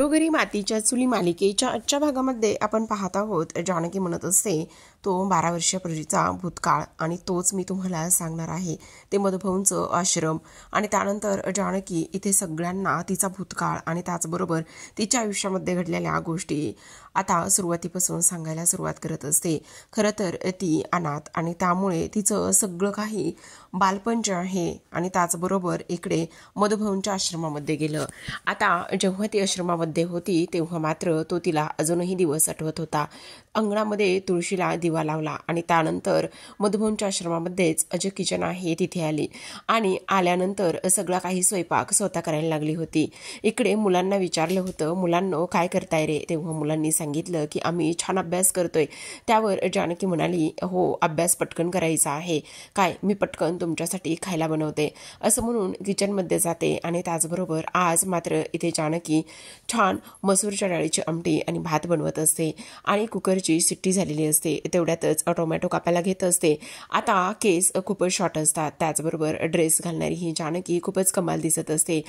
घरोघरी मातीच्या चुली मालिकेच्या आजच्या भागामध्ये आपण पाहत आहोत जानकी म्हणत असते तो 12 वर्षापूर्वीचा भूतकाळ आणि तोच मी तुम्हाला सांगणार आहे ते मधुभाऊंचं आश्रम आणि त्यानंतर जानकी इथे सगळ्यांना तिचा भूतकाळ आणि त्याचबरोबर तिच्या आयुष्यामध्ये घडलेल्या गोष्टी आता सुरुवातीपासून सांगायला सुरुवात करत असते। खरं तर ती अनाथ आणि त्यामुळे तिचं सगळं काही बालपण जे आहे आणि त्याचबरोबर इकडे मधुभाऊंच्या आश्रमामध्ये गेलं। आता जेव्हा ती आश्रमामध्ये होती तेव्हा मात्र तो तिला अजूनही दिवस आठवत होता। अंगणामध्ये तुळशीला दिवा लावला आणि त्यानंतर मधुभाऊंच्या आश्रमामध्येच जे किचन आहे तिथे आली आणि आल्यानंतर सगळा काही स्वयंपाक स्वतः करायला लागली होती। इकडे मुलांना विचारलं होतं, मुलांनो काय करताय रे? तेव्हा मुलांनी सांगितलं की आम्ही छान अभ्यास करतोय। त्यावर जानकी म्हणाली, हो अभ्यास पटकन करायचा आहे काय, मी पटकन तुमच्यासाठी खायला बनवते असं म्हणून किचनमध्ये जाते। आणि त्याचबरोबर आज मात्र इथे जानकी छान मसूरच्या डाळीची आमटी आणि भात बनवत असते आणि कुकरची शिट्टी झालेली असते। तेवढ्यातच टोमॅटो कापायला घेत असते। आता केस खूपच शॉर्ट असतात, त्याचबरोबर ड्रेस घालणारी ही जानकी खूपच कमाल दिसत असते।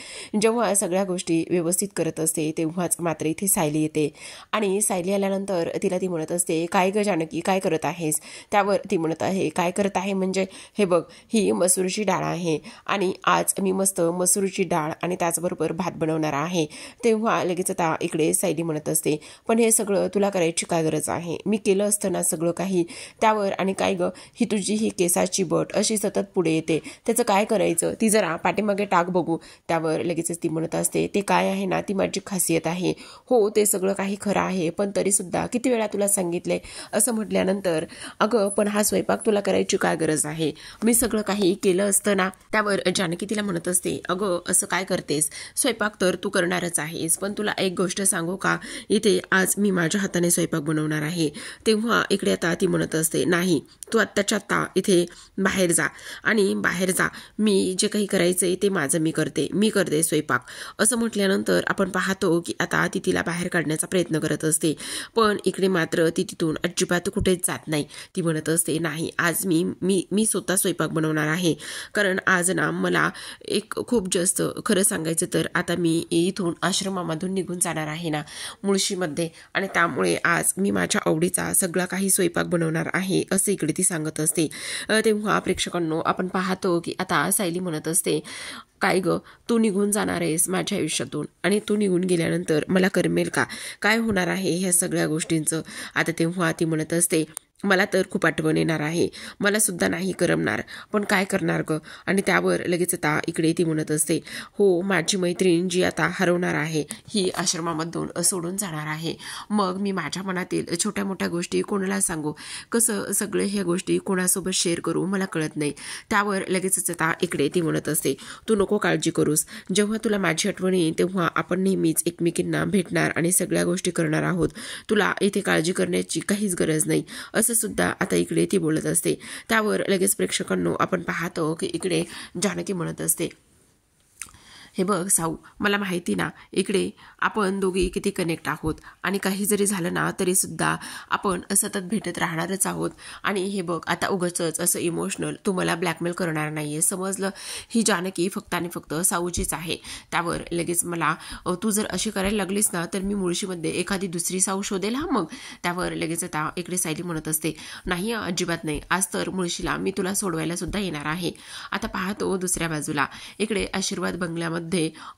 जेव्हा सगळ्या गोष्टी व्यवस्थित करत असते तेव्हाच मात्र इथे सायली येते आणि सायली आल्यानंतर तिला ती म्हणत असते, काय ग जानकी काय करत आहेस? त्यावर ती म्हणत आहे, काय करत आहे म्हणजे हे बघ ही मसूरची डाळ आहे आणि आज मी मस्त मसूरची डाळ आणि त्याचबरोबर भात बनवणार आहे। तेव्हा लगेच आता इकडे सायली म्हणत असते, पण हे सगळं तुला करायची काय गरज आहे? मी केलं असतं ना सगळं काही। त्यावर आणि काय ग ही तुझी ही केसाची बट अशी सतत पुढे येते, त्याचं काय करायचं? ती जरा पाठीमागे टाक बघू। त्यावर लगेचच ती म्हणत असते, ते काय आहे ना ती माझी खासियत आहे। हो ते सगळं काही खरं आहे, पण तरी सुद्धा किती वेळा तुला सांगितले असं म्हटल्यानंतर अगं पण हा स्वयंपाक तुला करायची काय गरज आहे? मी सगळं काही केलं असतं ना। त्यावर जानकी तिला म्हणत असते, अगं असं काय करतेस? स्वयंपाक तर तू करणारच आहेस, पण तुला एक गोष्ट सांगू का, इथे आज मी माझ्या हाताने स्वयंपाक बनवणार आहे। तेव्हा इकडे आता ती म्हणत असते, नाही तू आत्ताच्या आत्ता इथे बाहेर जा आणि बाहेर जा, मी जे काही करायचंय ते माझं मी करते स्वयंपाक असं म्हटल्यानंतर आपण पाहतो की आता ती तिला बाहेर काढण्याचा प्रयत्न करत असते। पण इकडे मात्र ती तिथून अजिबात कुठेच जात नाही। ती म्हणत असते, नाही आज मी स्वतः स्वयंपाक बनवणार आहे, कारण आज ना मला एक खूप जास्त खरं सांगायचं तर आता मी इथून आश्रमामधून निघून जाणार आहे ना मुळशीमध्ये, आणि त्यामुळे आज मी माझ्या आवडीचा सगळा काही स्वयंपाक बनवणार आहे असं इकडे ती सांगत असते। तेव्हा प्रेक्षकांनो आपण पाहतो की आता सायली म्हणत असते, काय ग तू निघून जाणार आहेस माझ्या आयुष्यातून आणि तू निघून गेल्यानंतर मला करमेल का? काय होणार आहे ह्या सगळ्या गोष्टींचं? आता तेव्हा ती म्हणत असते, मला तर खूप आठवण येणार आहे, मला सुद्धा नाही करमणार, पण काय करणार ग? आणि त्यावर लगेच आता इकडे ती म्हणत असते, हो माझी मैत्रीण जी आता हरवणार आहे ही आश्रमामधून सोडून जाणार आहे, मग मी माझ्या मनातील छोट्या मोठ्या गोष्टी कोणाला सांगू, कसं सगळे ह्या गोष्टी कोणासोबत शेअर करू मला कळत नाही। त्यावर लगेचच आता इकडे ती म्हणत असते, तू नको काळजी करूस, जेव्हा तुला माझी आठवण येईल तेव्हा आपण नेहमीच एकमेकींना भेटणार आणि सगळ्या गोष्टी करणार आहोत, तुला इथे काळजी करण्याची काहीच गरज नाही असं सुद्धा आता इकडे ती बोलत असते। त्यावर लगेच प्रेक्षकांनो आपण पाहतो की इकडे जानकी म्हणत असते, हे बघ साऊ, मला माहिती ना इकडे आपण दोघी किती कनेक्ट आहोत आणि काही जरी झालं ना तरी सुद्धा आपण सतत भेटत राहणारच आहोत, आणि हे बघ आता उगाचच असं इमोशनल तू मला ब्लॅकमेल करणार नाहीये, समजलं? ही जानकी फक्त आणि फक्त साऊचीच आहे। त्यावर लगेच मला तू जर अशी करायला लागलीस ना तर मी मुळशीमध्ये एखादी दुसरी साऊ शोधेल हा मग। त्यावर लगेच आता इकडे सायली म्हणत असते, नाही अजिबात नाही, आज तर मुळशीला मी तुला सोडवायला सुद्धा येणार आहे। आता पाहतो दुसऱ्या बाजूला इकडे आशीर्वाद बंगल्यामध्ये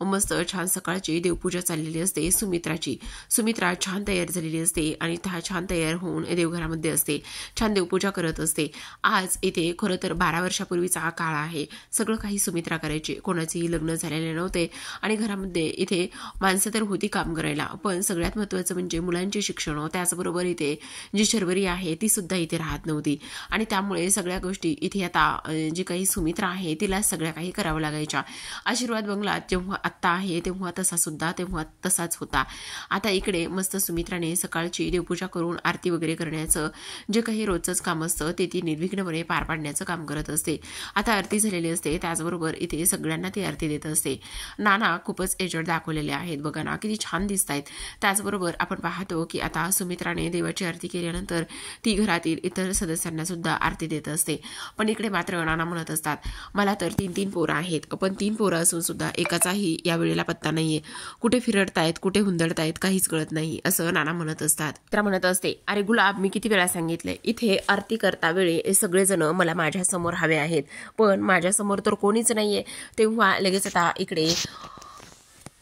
मस्त छान सकाळची देवपूजा चाललेली असते सुमित्राची। सुमित्रा छान तयार झालेली असते आणि छान तयार होऊन देवघरामध्ये असते, छान देवपूजा करत असते। आज इथे खरं तर 12 वर्षापूर्वीचा हा काळ आहे, सगळं काही सुमित्रा करायची, कोणाचेही लग्न झालेले नव्हते आणि घरामध्ये इथे माणसं तर होती काम करायला, पण सगळ्यात महत्त्वाचं म्हणजे मुलांचे शिक्षण, त्याचबरोबर इथे जी शर्वरी आहे ती सुद्धा इथे राहत नव्हती आणि त्यामुळे सगळ्या गोष्टी इथे आता जी काही सुमित्रा आहे तिला सगळ्या काही करावं लागायच्या। आशीर्वाद बंगला जेव्हा आत्ता आहे तेव्हा तसाच होता। आता इकडे मस्त सुमित्राने सकाळची देवपूजा करून आरती वगैरे करण्याचं जे काही रोजचंच काम असतं ते ती निर्विघ्नपणे पार पाडण्याचं काम करत असते। आता आरती झालेली असते, त्याचबरोबर इथे सगळ्यांना ती आरती देत असते। नाना खूपच एजड दाखवलेले आहेत, बघा ना किती छान दिसत आहेत। त्याचबरोबर आपण पाहतो की आता सुमित्राने देवाची आरती केल्यानंतर ती घरातील इतर सदस्यांना सुद्धा आरती देत असते। पण इकडे मात्र नाना म्हणत असतात, मला तर 3 पोरं आहेत, पण 3 पोरं असून सुद्धा एकाचाही या वेळेला पत्ता नाहीये. कुठे फिरडतायत, कुठे हुंदडतायत काहीच कळत नाही असं नाना म्हणत असतात. तर म्हणत असते, अरे गुलाब, मी किती वेळा सांगितलंय, इथे आरती करता वेळे सगळेजण मला माझ्या समोर हवे आहेत, पण माझ्या समोर तर कोणीच नाहीये. तेव्हा लगेच आता इकडे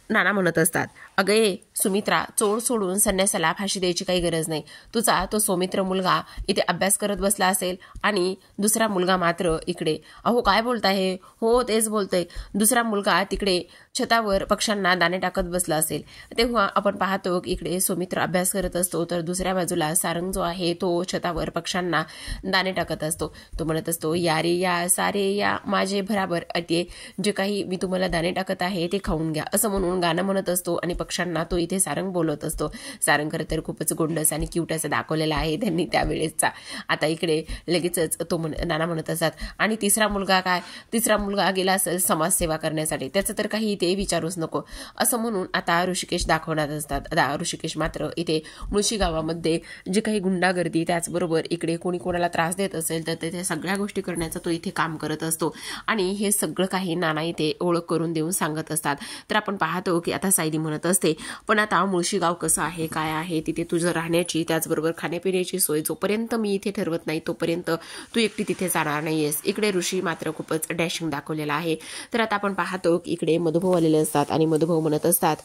नाना म्हणत असतात, अगं ये सुमित्रा, चोळ सोडून संन्यासाला फाशी द्यायची काही गरज नाही. तुझा तो सौमित्र मुलगा इथे अभ्यास करत बसला असेल आणि दुसरा मुलगा मात्र इकडे. अहो काय बोलताय? हो तेच बोलतोय. दुसरा मुलगा तिकडे छतावर पक्ष्यांना दाणे टाकत बसला असेल. तेव्हा आपण पाहतो इकडे सौमित्र अभ्यास करत असतो, तर दुसऱ्या बाजूला सारंग जो आहे तो छतावर पक्ष्यांना दाणे टाकत असतो. तो म्हणत असतो, या रे या, सारे या, माझे बराबर अटे, जे काही मी तुम्हाला दाणे टाकत आहे ते खाऊन घ्या, असं म्हणून गाणं म्हणत असतो आणि पक्ष्यांना तो इथे सारंग बोलत असतो. सारंग खरं तर खूपच गोंडस आणि क्यूट असं दाखवलेला आहे त्यांनी त्यावेळेसचा. आता इकडे लगेचच तो नाना म्हणत असतात, आणि तिसरा मुलगा काय? तिसरा मुलगा गेला असेल समाजसेवा करण्यासाठी, त्याचं तर काही इथे विचारूच नको, असं म्हणून आता ऋषिकेश दाखवणार असतात. आता ऋषिकेश मात्र इथे मुळशी गावामध्ये जे काही गुंडागर्दी, त्याचबरोबर इकडे कोणी कोणाला त्रास देत असेल तर ते सगळ्या गोष्टी करण्याचं तो इथे काम करत असतो. आणि हे सगळं काही नाना इथे ओळख करून देऊन सांगत असतात. तर आपण पाहतो की आता सायली म्हणत असते, पण आता मुळशी गाव कसं आहे, काय आहे, तिथे तुझं राहण्याची त्याचबरोबर खाण्यापिण्याची सोय जोपर्यंत मी इथे ठरवत नाही तोपर्यंत तू एकटी तिथे जाणार नाहीयेस. इकडे ऋषी मात्र खूपच डॅशिंग दाखवलेला आहे. तर आता आपण पाहतो की इकडे मधुभाऊ आलेले असतात आणि मधुभाऊ म्हणत असतात,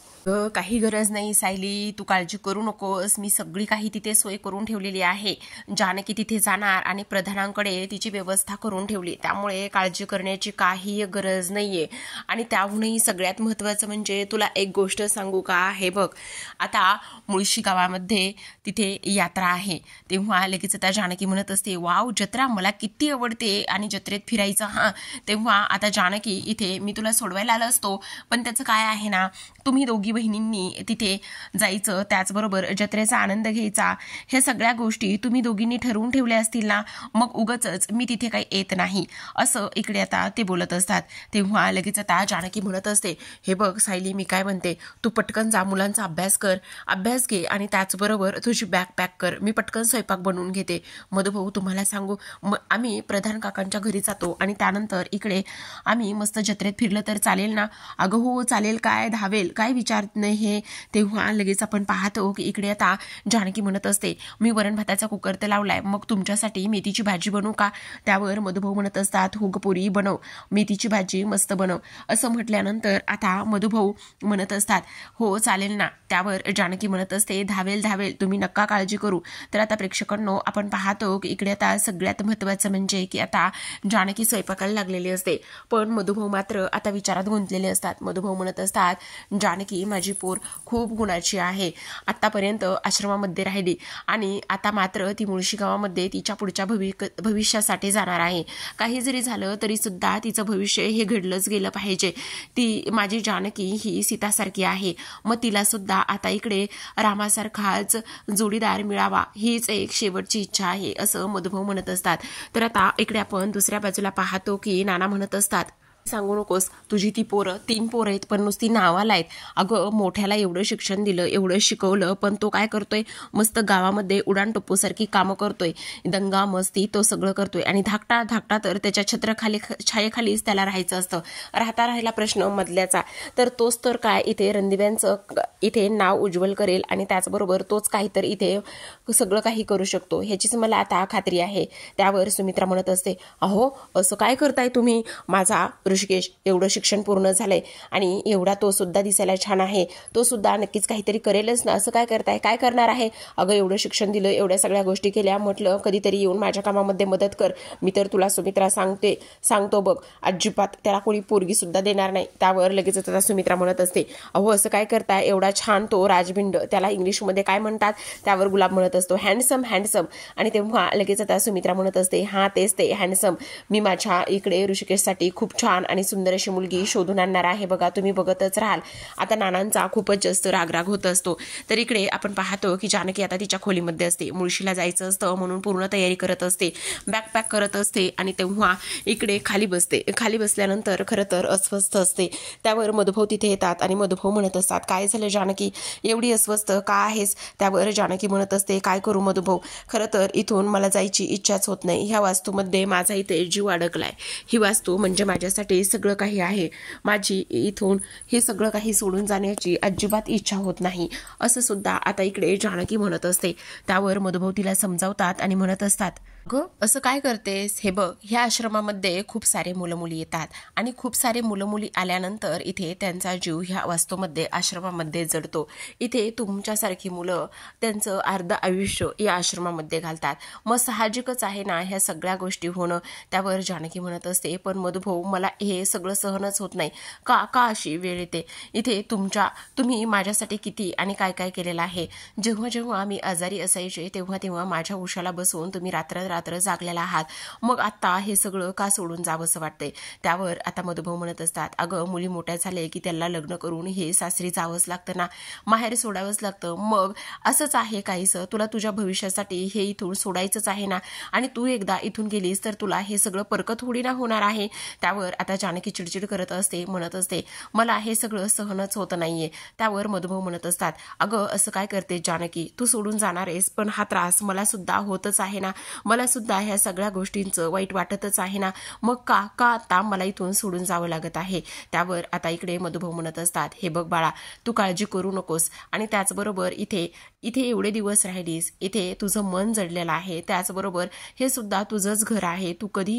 काही गरज नाही सायली, तू काळजी करू नकोस, मी सगळी काही तिथे सोय करून ठेवलेली आहे. जानकी तिथे जाणार आणि प्रधानांकडे तिची व्यवस्था करून ठेवली, त्यामुळे काळजी करण्याची काही गरज नाहीये. आणि त्याहूनही सगळ्यात महत्वाचं म्हणजे तुला एक गोष्ट सांगू का, हे बघ, आता मुळशी गावामध्ये तिथे यात्रा आहे. तेव्हा लगेच आता जानकी म्हणत असते, वाव, जत्रा मला किती आवडते आणि जत्रेत फिरायचं. हां, तेव्हा आता जानकी, इथे मी तुला सोडवायला आलो असतो, पण त्याचं काय आहे ना, तुम्ही दोघी बहिणींनी तिथे जायचं, त्याचबरोबर जत्रेचा आनंद घ्यायचा, ह्या सगळ्या गोष्टी तुम्ही दोघींनी ठरवून ठेवल्या असतील ना, मग उगाचच मी तिथे काही येत नाही, असं इकडे आता ते बोलत असतात. तेव्हा लगेच आता जानकी म्हणत असते, हे बघ सायली, मी काय म्हणते, तू पटकन जा, मुलांचा अभ्यास कर, अभ्यास घे आणि त्याचबरोबर तुझी बॅग पॅक कर, मी पटकन स्वयंपाक बनवून घेते. मधुभाऊ, तुम्हाला सांगू, आम्ही प्रधान काकांच्या घरी जातो आणि त्यानंतर इकडे आम्ही मस्त जत्रेत फिरलं तर चालेल ना? अगं हो चालेल, काय धावेल, काय विचार नाही हे. तेव्हा लगेच आपण पाहतो की इकडे आता जानकी म्हणत असते, मी वरण भाताचा कुकर तर लावलाय, मग तुमच्यासाठी मेथीची भाजी बनवू का? त्यावर मधुभाऊ म्हणत असतात, हो गपुरी, बनव, मेथीची भाजी मस्त बनव. असं म्हटल्यानंतर आता मधुभाऊ म्हणत असतात, हो चालेल ना. त्यावर जानकी म्हणत असते, धावेल धावेल, तुम्ही नक्का काळजी करू. तर आता प्रेक्षकांनो, आपण पाहतो की इकडे आता सगळ्यात महत्वाचं म्हणजे की आता जानकी स्वयंपाकाला लागलेली असते, पण मधुभाऊ मात्र आता विचारात गुंतलेले असतात. मधुभाऊ म्हणत असतात, जानकी माझी पोर खूप गुणाची आहे, आतापर्यंत आश्रमामध्ये राहिली आणि आता मात्र ती मुळशी गावामध्ये तिच्या पुढच्या भविष्यासाठी जाणार आहे. काही जरी झालं तरी सुद्धा तिचं भविष्य हे घडलंच गेलं पाहिजे. ती माझी जानकी ही सीतासारखी आहे, मग तिला सुद्धा आता इकडे रामासारखाच जोडीदार मिळावा, हीच एक शेवटची इच्छा आहे, असं मधुभाऊ म्हणत असतात. तर आता इकडे आपण दुसऱ्या बाजूला पाहतो की नाना म्हणत असतात, सांगू नकोस, तुझी ती पोरं 3 पोरं आहेत, पण नुसती नावाला आहेत. अगं, मोठ्याला एवढं शिक्षण दिलं, एवढं शिकवलं, पण तो काय करतोय, मस्त गावामध्ये उडान टप्पूसारखी कामं करतोय, दंगा मस्ती तो सगळं करतोय, आणि धाकटा तर त्याच्या छायेखालीच त्याला राहायचं असतं. राहिला प्रश्न मधल्याचा, तर तोच तर काय इथे रणदिव्यांचं इथे नाव उज्ज्वल करेल आणि त्याचबरोबर तोच काहीतरी इथे सगळं काही करू शकतो, ह्याचीच मला आता खात्री आहे. त्यावर सुमित्रा म्हणत असते, अहो असं काय करताय तुम्ही, माझा ऋषिकेश एवढं शिक्षण पूर्ण झालंय आणि एवढा तो सुद्धा दिसायला छान आहे, तो सुद्धा नक्कीच काहीतरी करेलच ना, असं काय करताय, काय करणार आहे? अगं, एवढं शिक्षण दिलं, एवढ्या सगळ्या गोष्टी केल्या, म्हटलं कधीतरी येऊन माझ्या कामामध्ये मदत कर. मी तर तुला सुमित्रा सांगतो बघ, अजिबात त्याला कोणी पोरगी सुद्धा देणार नाही. त्यावर लगेच आता सुमित्रा म्हणत असते, अहो असं काय करताय, एवढा छान तो राजबिंड, त्याला इंग्लिशमध्ये काय म्हणतात? त्यावर गुलाब म्हणत असतो, हँडसम. आणि तेव्हा लगेच आता सुमित्रा म्हणत असते, हा तेच ते हँडसम, मी माझ्या इकडे ऋषिकेशसाठी खूप छान आणि सुंदर अशी मुलगी शोधून आणणार आहे बघा, तुम्ही बघतच राहाल. आता नानांचा खूपच जास्त रागराग होत असतो. तर इकडे आपण पाहतो की जानकी आता तिच्या खोलीमध्ये असते, मुळशीला जायचं असतं म्हणून पूर्ण तयारी करत असते, बॅग पॅक करत असते, आणि तेव्हा इकडे खाली बसते. खाली बसल्यानंतर खरं तर अस्वस्थ असते. त्यावर मधुभाऊ तिथे येतात आणि मधुभाऊ म्हणत असतात, काय झालं जानकी, एवढी अस्वस्थ का आहेस? त्यावर जानकी म्हणत असते, काय करू मधुभाऊ, खरं तर इथून मला जायची इच्छाच होत नाही, ह्या वास्तूमध्ये माझा इथे जीव अडकलाय, ही वास्तू म्हणजे माझ्यासाठी माझ्यासाठी सगळं काही आहे, माझी इथून हे सगळं काही सोडून जाण्याची अजिबात इच्छा होत नाही, असं सुद्धा आता इकडे जानकी म्हणत असते. त्यावर मधुभाऊ तिला समजावतात आणि म्हणत असतात, अगं असं काय करतेस, हे बघ ह्या आश्रमामध्ये खूप सारे मुलं मुली येतात आणि खूप सारे मुलं मुली आल्यानंतर इथे त्यांचा जीव ह्या वास्तूमध्ये आश्रमामध्ये जडतो. इथे तुमच्यासारखी मुलं त्यांचं अर्ध आयुष्य या आश्रमामध्ये घालतात, मग साहजिकच आहे ना ह्या सगळ्या गोष्टी होणं. त्यावर जानकी म्हणत असते, पण मधुभाऊ मला हे सगळं सहनच होत नाही. का का अशी वेळ येते, इथे तुम्ही माझ्यासाठी किती आणि काय काय केलेलं आहे. जेव्हा जेव्हा मी आजारी असायचे तेव्हा तेव्हा माझ्या उशाला बसून तुम्ही रात्र जागलेला आहात, मग आता हे सगळं का सोडून जावंसं वाटतंय. त्यावर आता मधुभाऊ म्हणत असतात, अगं मुली मोठ्या झाले की त्याला लग्न करून हे सासरी जावंच लागतं ना, माहेर सोडावंच लागतं. मग असंच आहे काहीसं, तुला तुझ्या भविष्यासाठी हे इथून सोडायचंच आहे ना, आणि तू एकदा इथून गेलीस तर तुला हे सगळं परकत थोडी ना होणार आहे. त्यावर आता जानकी चिडचिड करत असते, म्हणत असते, मला हे सगळं सहनच होत नाहीये. त्यावर मधुभाऊ म्हणत असतात, अगं असं काय करते जानकी, तू सोडून जाणार आहेस, पण हा त्रास मला सुद्धा होतच आहे ना, मला सुद्धा ह्या सगळ्या गोष्टींचं वाईट वाटतच आहे ना, मग का आता मला इथून सोडून जावं लागत आहे. त्यावर आता इकडे मधुभाऊ म्हणत असतात, हे बघ बाळा, तू काळजी करू नकोस, आणि त्याचबरोबर इथे एवढे दिवस राहिलीस, इथे तुझं मन जडलेलं आहे, त्याचबरोबर हे सुद्धा तुझंच घर आहे, तू कधी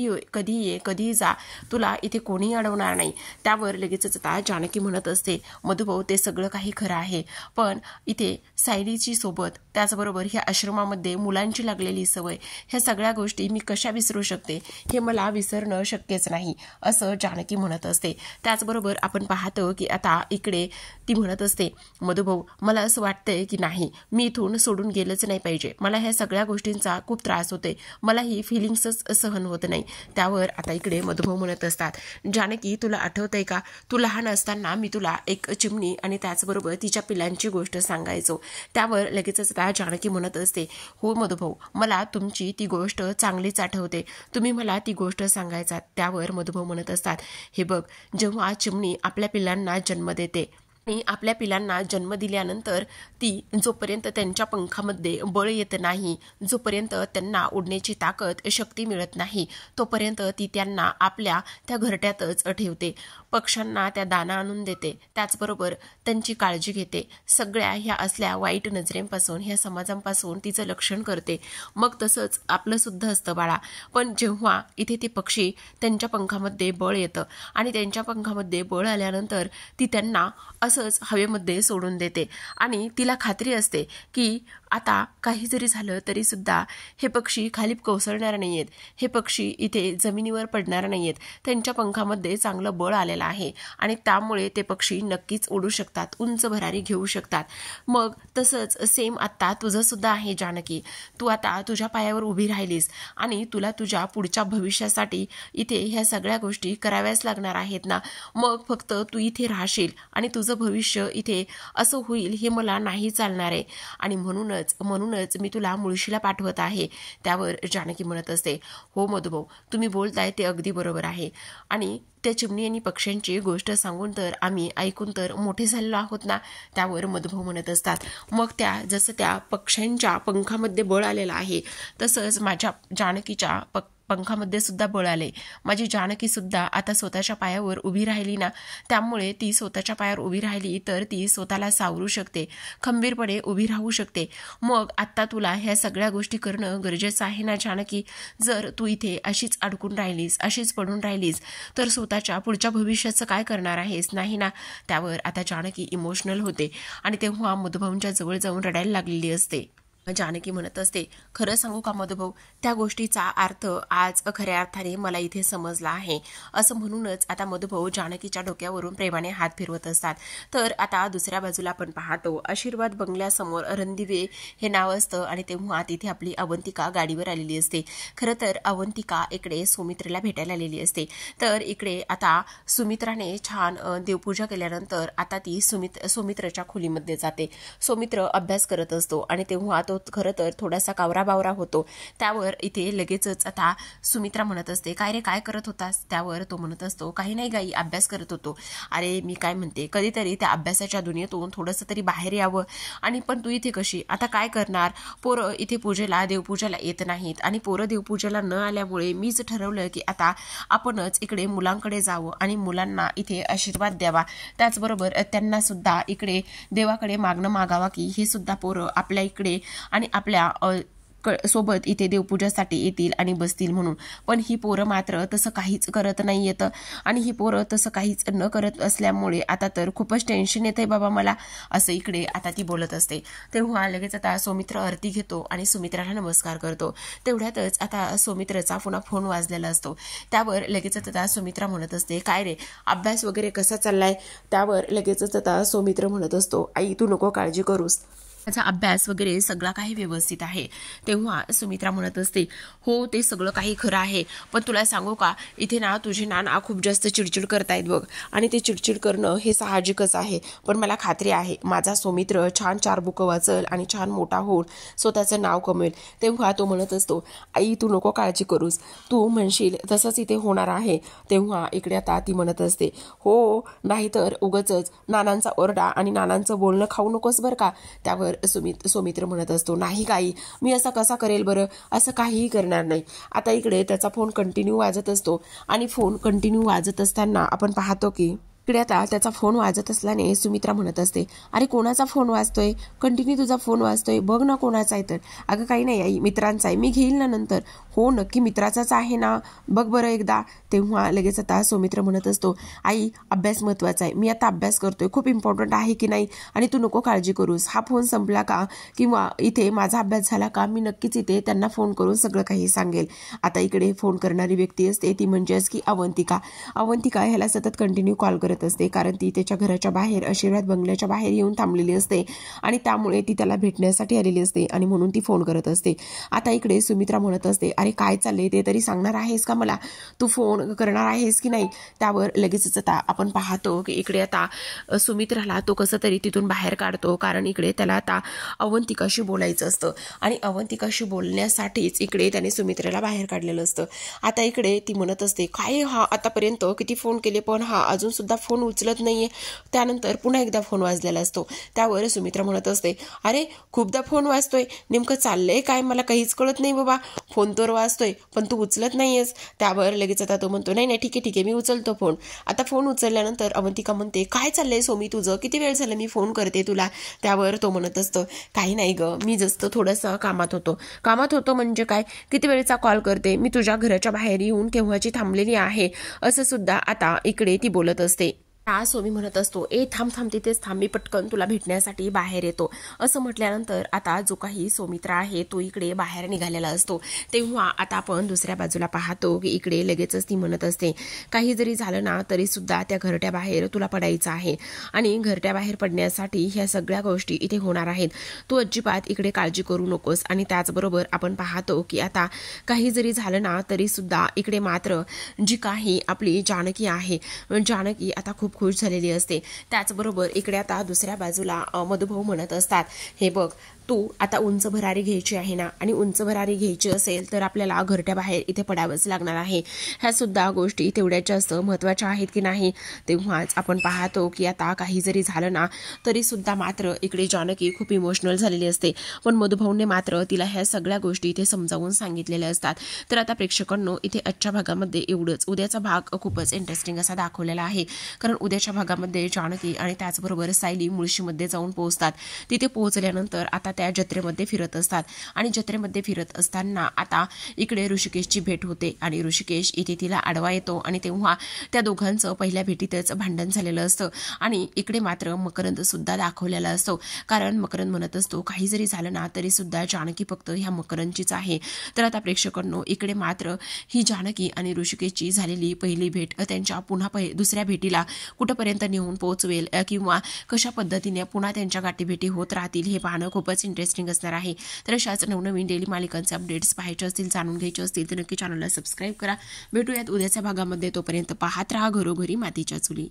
ये कधी जा, तुला इथे कोणी अडवणार नाही. त्यावर लगेचच आता जानकी म्हणत असते, मधुभाऊ ते सगळं काही खरं आहे, पण इथे सायलीची सोबत, त्याचबरोबर ह्या आश्रमामध्ये मुलांची लागलेली सवय, ह्या सगळ्या गोष्टी मी कशा विसरू शकते, हे मला विसरणं शक्यच नाही, असं जानकी म्हणत असते. त्याचबरोबर आपण पाहतो की आता इकडे ती म्हणत असते, मधुभाऊ मला असं वाटतंय की नाही, मी इथून सोडून गेलंच नाही पाहिजे, मला ह्या सगळ्या गोष्टींचा खूप त्रास होते, मला ही फिलिंग्सच सहन होत नाही. त्यावर आता इकडे मधुभाऊ म्हणत असतात, जानकी तुला आठवतंय का, तू लहान असताना मी तुला एक चिमणी आणि त्याचबरोबर तिच्या पिलांची गोष्ट सांगायचो. त्यावर लगेचच आता जानकी म्हणत असते, हो मधुभाऊ, मला तुमची ती गोष्ट चांगलीच आठवते, तुम्ही मला ती गोष्ट सांगायचा. त्यावर मधुभाऊ म्हणत असतात, हे बघ, जेव्हा चिमणी आपल्या पिलांना जन्म देते आणि आपल्या पिलांना जन्म दिल्यानंतर ती जोपर्यंत त्यांच्या पंखामध्ये बळ येत नाही, जोपर्यंत त्यांना उडण्याची ताकद शक्ती मिळत नाही, तोपर्यंत ती त्यांना आपल्या त्या घरट्यातच ठेवते, पक्ष्यांना त्या दाना आणून देते, त्याचबरोबर त्यांची काळजी घेते, सगळ्या ह्या असल्या वाईट नजरेंपासून, ह्या समाजांपासून तिचं रक्षण करते. मग तसंच आपलं सुद्धा असतं बाळा, पण जेव्हा इथे ते पक्षी त्यांच्या पंखामध्ये बळ येतं आणि त्यांच्या पंखामध्ये बळ आल्यानंतर ती त्यांना असंच हवेमध्ये सोडून देते, आणि तिला खात्री असते की आता काही जरी झालं तरी सुद्धा हे पक्षी खाली कोसळणार नाहीयेत, हे पक्षी इथे जमिनीवर पडणार नाहीयेत, त्यांच्या पंखामध्ये चांगलं बळ आलेलं आहे आणि त्यामुळे ते पक्षी नक्कीच उडू शकतात, उंच भरारी घेऊ शकतात. मग तसंच सेम आता तुझं सुद्धा आहे जानकी, तू आता तुझ्या पायावर उभी राहिलीस आणि तुला तुझ्या पुढच्या भविष्यासाठी इथे ह्या सगळ्या गोष्टी कराव्याच लागणार आहेत ना, मग फक्त तू इथे राहशील आणि तुझं भविष्य इथे असं होईल हे मला नाही चालणार आहे, आणि म्हणूनच मी तुला मुळशीला पाठवत आहे. त्यावर जानकी म्हणत असते, हो मधुभाऊ, तुम्ही बोलताय ते अगदी बरोबर आहे, आणि त्या चिमणी आणि पक्ष्यांची गोष्ट सांगून तर आम्ही ऐकून तर मोठे झालेलो आहोत ना. त्यावर मधुभाऊ म्हणत असतात, मग जसं त्या पक्ष्यांच्या पंखामध्ये बळ आलेलं आहे तसंच माझ्या जानकीच्या पंखामध्ये सुद्धा बळ आले, माझी जानकी सुद्धा आता स्वतःच्या पायावर उभी राहिली ना, त्यामुळे ती स्वतःच्या पायावर उभी राहिली तर ती स्वतःला सावरू शकते, खंबीरपणे उभी राहू शकते. मग आता तुला ह्या सगळ्या गोष्टी करणं गरजेचं आहे ना जानकी, जर तू इथे अशीच अडकून राहिलीस, अशीच पडून राहिलीस तर स्वतःच्या पुढच्या भविष्याचं काय करणार आहेस, नाही ना. त्यावर आता जानकी इमोशनल होते आणि तेव्हा मधुभाऊंच्या जवळ जाऊन रडायला लागलेली असते. जानकी म्हणत असते, खरं सांगू का मधुभाऊ, त्या गोष्टीचा अर्थ आज खऱ्या अर्थाने मला इथे समजला आहे, असं म्हणूनच आता मधुभाऊ जानकीच्या डोक्यावरून प्रेमाने हात फिरवत असतात. तर आता दुसऱ्या बाजूला आपण पाहतो, आशीर्वाद बंगल्यासमोर रणदिवे हे नाव असतं आणि तेव्हा तिथे आपली अवंतिका गाडीवर आलेली असते. खरं तर अवंतिका इकडे सुमित्रेला भेटायला आलेली असते. तर इकडे आता सुमित्राने छान देवपूजा केल्यानंतर आता ती सुमित्राच्या खोलीमध्ये जाते. सुमित्र अभ्यास करत असतो आणि तेव्हा तो तो खरं तर थोडासा कावरा-बावरा होतो. त्यावर इथे लगेचच आता सुमित्रा म्हणत असते, काय रे काय करत होतास? त्यावर तो म्हणत असतो, काही नाही गाई, अभ्यास करत होतो. अरे मी काय म्हणते, कधीतरी त्या अभ्यासाच्या दुनियेतून थोडंसं तरी बाहेर यावं. आणि पण तू इथे कशी? आता काय करणार? पोरं इथे पूजेला देवपूजेला येत नाहीत आणि पोरं देवपूजेला न आल्यामुळे मीच ठरवलं की आता आपणच इकडे मुलांकडे जावं आणि मुलांना इथे आशीर्वाद द्यावा. त्याचबरोबर त्यांना सुद्धा इकडे देवाकडे मागणं मागावा की हे सुद्धा पोरं आपल्या इकडे आणि आपल्या सोबत इथे देवपूजासाठी येतील आणि बसतील म्हणून. पण ही पोरं मात्र तसं काहीच करत नाही येतं आणि ही पोरं तसं काहीच न करत असल्यामुळे आता तर खूपच टेन्शन येतंय बाबा मला, असं इकडे आता ती बोलत असते. तेव्हा लगेच आता सौमित्र आरती घेतो आणि सुमित्राला नमस्कार करतो. तेवढ्यातच आता सौमित्रचा पुन्हा फोन वाजलेला असतो. त्यावर लगेचच आता सुमित्रा म्हणत असते, काय रे अभ्यास वगैरे कसा चाललाय? त्यावर लगेचच आता सौमित्र म्हणत असतो, आई तू नको काळजी करूस, त्याचा अभ्यास वगैरे सगळा काही व्यवस्थित आहे. तेव्हा सुमित्रा म्हणत असते, हो ते सगळं काही खरं आहे, पण तुला सांगू का इथे ना तुझे नाना खूप जास्त चिडचिड करतायत बघ, आणि ते चिडचिड करणं हे साहजिकच आहे. पण मला खात्री आहे माझा सौमित्र छान 4 बुकं वाचल आणि छान मोठा होऊन स्वतःचं नाव कमवेल. तेव्हा तो म्हणत असतो, आई तू नको काळजी करूस, तू म्हणशील तसंच इथे होणार आहे. तेव्हा इकडे आता ती म्हणत असते, हो नाहीतर उगाचच नानांचा ओरडा आणि नानांचं बोलणं खाऊ नकोस बरं का. त्यावर सौमित्र म्हणत असतो, नाही गाई मी असं कसा करेल बरं, असं काहीही करणार नाही. आता इकडे त्याचा फोन कंटिन्यू वाजत असतो आणि फोन कंटिन्यू वाजत असताना आपण पाहतो की इकडे आता त्याचा फोन वाजत असल्याने सुमित्रा म्हणत असते, अरे कोणाचा फोन वाजतोय? कंटिन्यू तुझा फोन वाजतोय, बघ ना कोणाचा आहे तर. अगं काही नाही आई, मित्रांचा आहे, मी घेईल ना नंतर. हो नक्की मित्राचाच आहे ना, बघ बरं एकदा. तेव्हा लगेच आता सौमित्र म्हणत असतो, आई अभ्यास महत्वाचा आहे, मी आता अभ्यास करतोय, खूप इम्पॉर्टंट आहे की नाही, आणि तू नको काळजी करूस. हा फोन संपला का किंवा इथे माझा अभ्यास झाला का मी नक्कीच इथे त्यांना फोन करून सगळं काही सांगेल. आता इकडे फोन करणारी व्यक्ती असते ती म्हणजेच की अवंतिका ह्याला सतत कंटिन्यू कॉल करत असते, कारण ती त्याच्या घराच्या बाहेर आशीर्वाद बंगल्याच्या बाहेर येऊन थांबलेली असते आणि त्यामुळे ती त्याला भेटण्यासाठी आलेली असते आणि म्हणून ती फोन करत असते. आता इकडे सुमित्रा म्हणत असते, अरे काय चाललंय ते तरी सांगणार आहेस का मला, तू फोन करणार आहेस की नाही? त्यावर लगेचच आता आपण पाहतो की इकडे आता सुमित्राला तो कसं तरी तिथून बाहेर काढतो, कारण इकडे त्याला आता अवंतिकाशी बोलायचं असतं आणि अवंतिकाशी बोलण्यासाठीच इकडे त्याने सुमित्राला बाहेर काढलेलं असतं. आता इकडे ती म्हणत असते, काय हा आतापर्यंत किती फोन केले पण हा अजून सुद्धा फोन उचलत नाहीये. त्यानंतर पुन्हा एकदा फोन वाजलेला असतो. त्यावर सुमित्रा म्हणत असते, अरे खूपदा फोन वाजतोय, नेमकं चाललंय काय मला काहीच कळत नाही बाबा, फोन तर वाजतोय पण तू उचलत नाहीयेस. त्यावर लगेच आता तो म्हणतो, नाही ठीक आहे मी उचलतो फोन. आता फोन उचलल्यानंतर अवंतिका म्हणते, काय चाललंय सोमी तुझं, किती वेळ झालं मी फोन करते तुला. त्यावर तो म्हणत असतो, काही नाही ग, मी जस्ट थोडंसं कामात होतो म्हणजे काय, किती वेळचा कॉल करते मी, तुझ्या घराच्या बाहेर येऊन केव्हाची थांबलेली आहे, असं सुद्धा आता इकडे ती बोलत असते. सोमी म्हणत असतो, थांब तिथेच थांब, मी पटकन तुला भेटण्यासाठी बाहेर येतो. असं म्हटल्यानंतर आता जो काही सौमित्रा आहे तो इकडे बाहेर निघालेला असतो. तेव्हा आता आपण दुसऱ्या बाजूला पाहतो की इकडे लगेचच ती म्हणत असते, काही जरी झालं ना तरी सुद्धा त्या घरट्या बाहेर तुला पडायचं आहे आणि घरट्या बाहेर पडण्यासाठी ह्या सगळ्या गोष्टी इथे होणार आहेत, तू अजिबात इकडे काळजी करू नकोस. आणि त्याचबरोबर आपण पाहतो की आता काही जरी झालं ना तरी सुद्धा इकडे मात्र जी काही आपली जानकी आहे, जानकी आता खूप खुश झालेली असते. त्याचबरोबर इकडे आता दुसऱ्या बाजूला मधुभाऊ म्हणत असतात, हे बघ तू आता उंच भरारी घ्यायची आहे ना, आणि उंच भरारी घ्यायची असेल तर आपल्याला घरट्या बाहेर इथे पडावंच लागणार आहे. ह्या सुद्धा गोष्टी तेवढ्याच जास्त महत्त्वाच्या आहेत की नाही. तेव्हाच आपण पाहतो की आता काही जरी झालं ना तरी सुद्धा मात्र इकडे जानकी खूप इमोशनल झालेली असते, पण मधुभाऊने मात्र तिला ह्या सगळ्या गोष्टी इथे समजावून सांगितलेल्या असतात. तर आता प्रेक्षकांनो इथे आजच्या भागामध्ये एवढंच. उद्याचा भाग खूपच इंटरेस्टिंग असा दाखवलेला आहे, कारण उद्याच्या भागामध्ये जानकी आणि त्याचबरोबर सायली मुळशीमध्ये जाऊन पोहोचतात. तिथे पोहोचल्यानंतर आता त्या जत्रेमध्ये फिरत असतात आणि जत्रेमध्ये फिरत असताना आता इकडे ऋषिकेशची भेट होते आणि ऋषिकेश इथे तिला आडवा येतो आणि तेव्हा त्या दोघांचं पहिल्या भेटीतच भांडण झालेलं असतं. आणि इकडे मात्र मकरंद सुद्धा दाखवलेला असतो, कारण मकरंद म्हणत असतो, काही जरी झालं ना तरी सुद्धा जानकी फक्त ह्या मकरंदचीच आहे. तर आता प्रेक्षकांनो इकडे मात्र ही जानकी आणि ऋषिकेशची झालेली पहिली भेट त्यांच्या पुन्हा दुसऱ्या भेटीला कुठपर्यंत नेऊन पोहोचवेल किंवा कशा पद्धतीने पुन्हा त्यांच्या गाठीभेटी होत राहतील हे पाहणं खूपच इंटरेस्टिंग असणार आहे. तर अशाच नवनवीन डेली मालिकांचे अपडेट्स पाहायचे असतील, जाणून घ्यायचे असतील तर नक्की चॅनलला सबस्क्राईब करा. भेटूयात उद्याच्या भागामध्ये. तोपर्यंत पाहत राहा घरोघरी मातीच्या चुली.